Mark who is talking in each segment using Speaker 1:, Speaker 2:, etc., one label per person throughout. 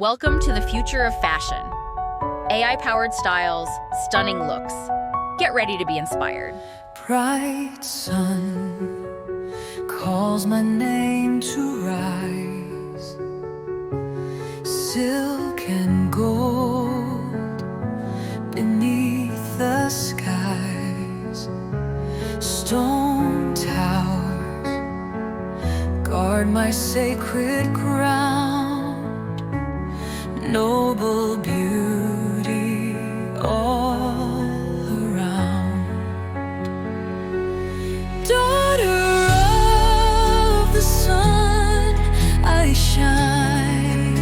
Speaker 1: Welcome to the future of fashion. AI-powered styles, stunning looks. Get ready to be inspired.
Speaker 2: Bright sun calls my name to rise. Silk and gold beneath the skies. Stone towers guard my sacred ground. Noble beauty all around. Daughter of the sun, I shine.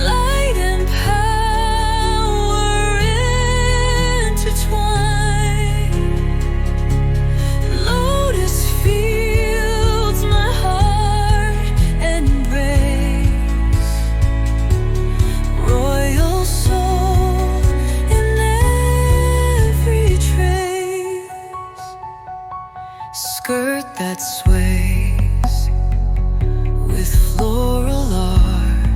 Speaker 2: Light and power intertwine. Lotus fields my heart embrace. Royal soul in every trace. Skirt that sways with floral art.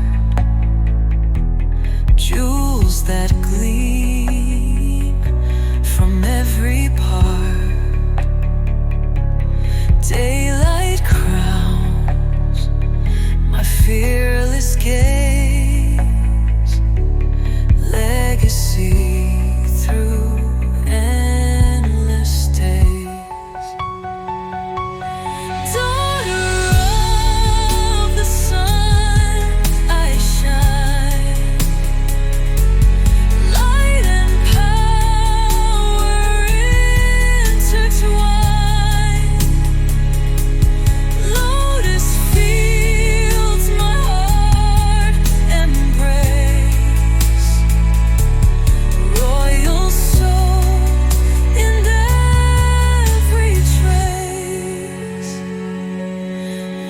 Speaker 2: Jewels that gleam from every part. Daylight crowns my fearless gaze. Legacy through endless days. Daughter of the sun, I shine. Light and power intertwine. Lotus fields my heart embrace. Royal soul in every trace.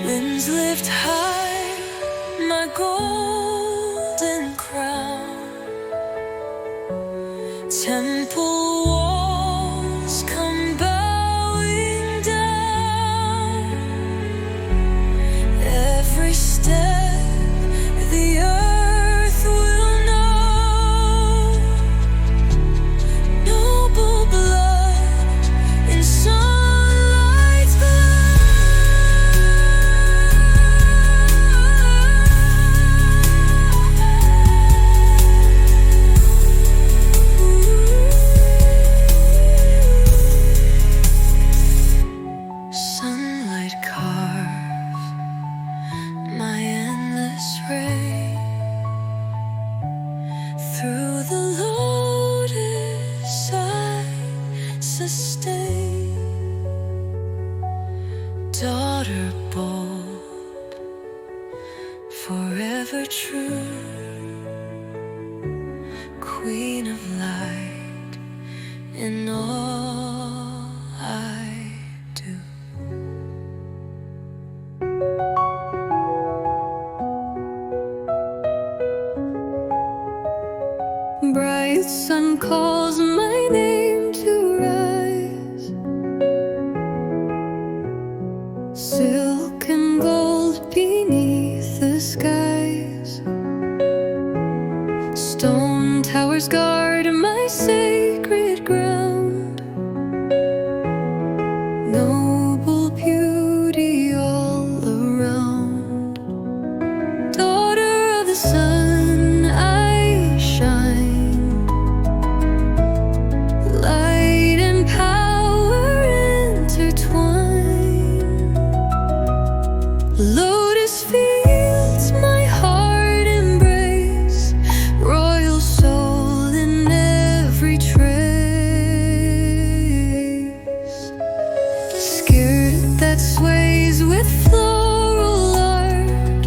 Speaker 2: Winds lift high my golden crown. Temple walls come bowing down. Every step the earth will know. Noble blood in sunlight's Sunlight carves my endless ray. Through the lotus I sustain. Daughter bold, forever true. Queen of light in all I do. Bright sun calls my name to rise. Silk and gold beneath the skies. Stone towers guard my sacred ground. Noble beauty all around. Daughter of the sun, I shine. Light and power intertwine. Lotus fields my heart embrace. Royal soul in every trace. Skirt that sways with floral art.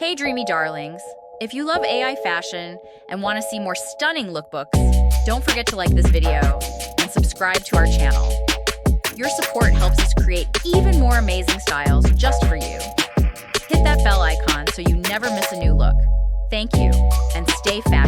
Speaker 1: Hey dreamy darlings, if you love AI fashion and want to see more stunning lookbooks, don't forget to like this video and subscribe to our channel. Your support helps us create even more amazing styles just for you. Hit that bell icon so you never miss a new look. Thank you, and stay fabulous.